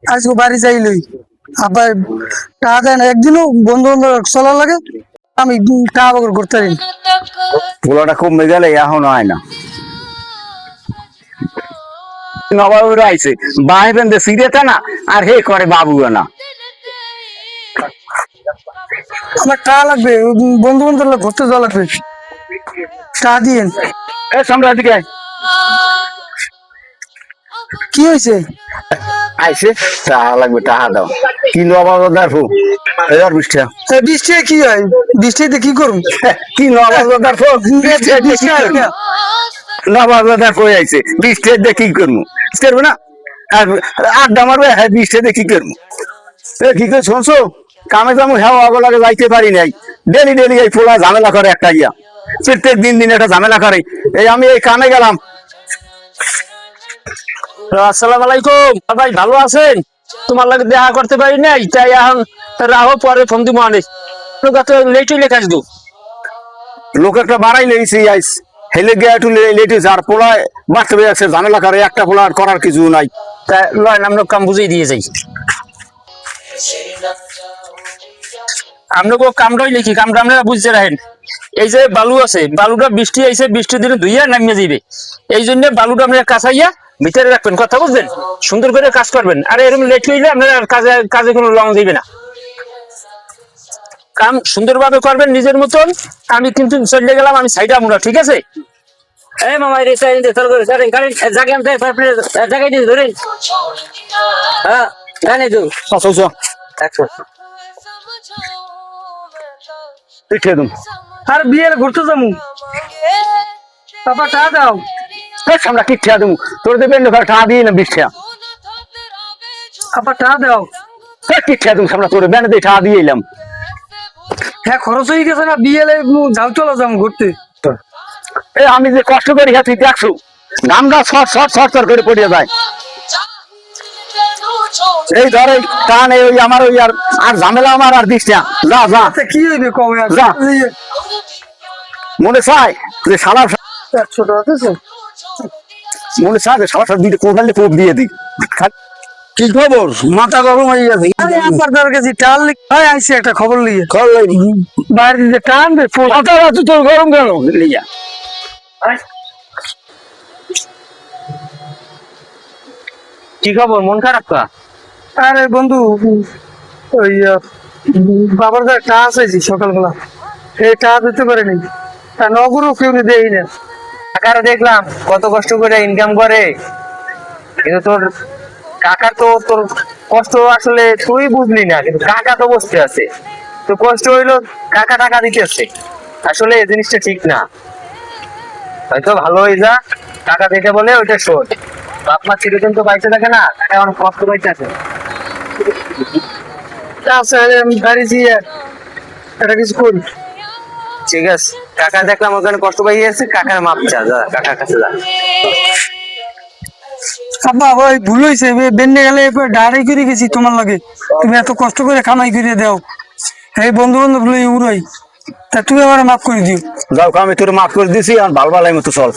আজকে বাড়ি যাইলই আবার টাকা দেয় না, একদিনও বন্ধু বান্ধব চলা লাগে আমি টাকা বকর করতে পারি না। পোলাটা কমে গেলে এখন হয় না। নবাবুরা আইছে বাই বেঁধে সিরেটা না আর হে করে বাবু না। আমার টাকা লাগবে, বন্ধু বান্ধব ঘুরতে যাওয়া লাগবে, টাকা দিয়েন। এ সম্রাট দিকে আয়। কি হয়েছে? আইছে টাকা লাগবে, টাকা দাও। কি নবাব দেখো এবার বৃষ্টি বৃষ্টি কি হয়? বৃষ্টিতে কি করুন? কি নবাব দেখো নবাব দেখো আইছে বৃষ্টি দিয়ে কি করবো করবো না আর আড্ডা মারবে। হ্যাঁ বৃষ্টিতে কি করবো? এ কি করে শুনছো কামে যাবো হ্যাঁ অগলাগে যাইতে পারি নাই। ডেলি ডেলি এই পোলা ঝামেলা করে একটা ইয়া, প্রত্যেক দিন দিন একটা ঝামেলা করে। এই আমি এই কামে গেলাম। আসসালামু আলাইকুম ভাই, ভালো আছেন? তোমার লাগে দেখা করতে পারি নাই, তাই এখন রাহো পরে ফোন দিব। অনেক লেট হইলে কাজ দু লোক একটা বাড়াই লেগেছে আইস হেলে গিয়ে একটু লেট হয়েছে আর পোলা বাড়তে যাচ্ছে ঝামেলা করে। একটা পোলা আর করার কিছু নাই। তাই লয় আমরা কাম বুঝিয়ে দিয়ে যাই। আপনাকে কামটাই লিখি, কামটা আপনারা বুঝতে রাখেন। এই যে বালু আছে, বালুটা বৃষ্টি আইছে, বৃষ্টির দিনে ধুইয়া নামিয়ে যাবে। এই জন্য বালুটা আপনারা কাঁচাইয়া ভিতরে রাখবেন, কথা বুঝলেন? সুন্দর করে কাজ করবেন। আর এরকম লেট হইলে আপনারা কাজে কাজে কোনো রং দিবে না। কাম সুন্দরভাবে করবেন নিজের মতন। আমি কিন্তু চলে গেলাম, আমি সাইডে আমরা, ঠিক আছে? এই মামা রে সাইড দে চল করে গাড়ি গাড়ি জায়গা দে তারপরে জায়গা দিয়ে ধরে। হ্যাঁ জানি তো আচ্ছা একশো পিঠে দুম আর বিয়ে ঘুরতে যাবো, বাবা টাকা দাও। আমরা কি খেয়া দেবো তোর দেবেন টাকা দিয়ে না বৃষ্টি বাবা টাকা দাও। কি খেয়া দেবো আমরা তোর ব্যানে দিয়ে টাকা দিয়ে এলাম। হ্যাঁ খরচ হয়ে গেছে না, বিয়ে যাও চলো যাবো ঘুরতে। এই আমি যে কষ্ট করি হ্যাঁ তুই দেখছো নামটা শর্ট শর্ট শর্ট শর্ট করে পড়িয়ে যায়। এই ধর এই টান ওই আমার ওই আর ঝামেলা আমার আর দিস না। যা যা আচ্ছা কি হইবে কবে? যা। মনে চায় যে সালা 100 টাকা দিয়েছে। মনে চায় যে সালা দিতে কোদালে কোপ দিয়ে দিই। কি খবর? মাথা গরম হয়ে গেছে। আরে আপনার দ্বারা গেছি টাল হয় আইসি একটা খবর লিয়ে খবর লইনি বাইরে দিতে টান দে মাথা তোর গরম কেন লিয়া? কি খবর? মন খারাপ কা? আরে বন্ধু ওই বাবার কাছে টাকা চাইছি সকালবেলা, এই টাকা দিতে পারেনি, তা নগরও কেউ দেই না। কাকারে দেখলাম কত কষ্ট করে ইনকাম করে, কিন্তু তোর কাকা তো তোর কষ্ট আসলে তুই বুঝলি না, কিন্তু কাকা তো বসতে আছে। তো কষ্ট হইলো কাকা টাকা দিতে আছে, আসলে এই জিনিসটা ঠিক না। হয়তো ভালো হয়ে যা, টাকা দেখে বলে ওইটা শোধ। বাপ মা চিরদিন তো বাইচে থাকে না, টাকা অনেক কষ্ট পাইতে আছে। আচ্ছা আমি বাড়ি গিয়ে একটা কিছু করি। ঠিক আছে, কাকা দেখলাম ওখানে কষ্ট পাইয়ে আছে, কাকার মাপ চা, যা কাকার কাছে যা। আব্বা ওই ভুল হয়েছে, বেন্ডে গেলে ডাড়াই করে গেছি তোমার লাগে, তুমি এত কষ্ট করে কামাই করে দাও, এই বন্ধু বান্ধব উড়াই, তা তুমি আমার মাফ করে দিও। যাও আমি তোর মাফ করে দিছি আর ভালো ভালো মতো চল।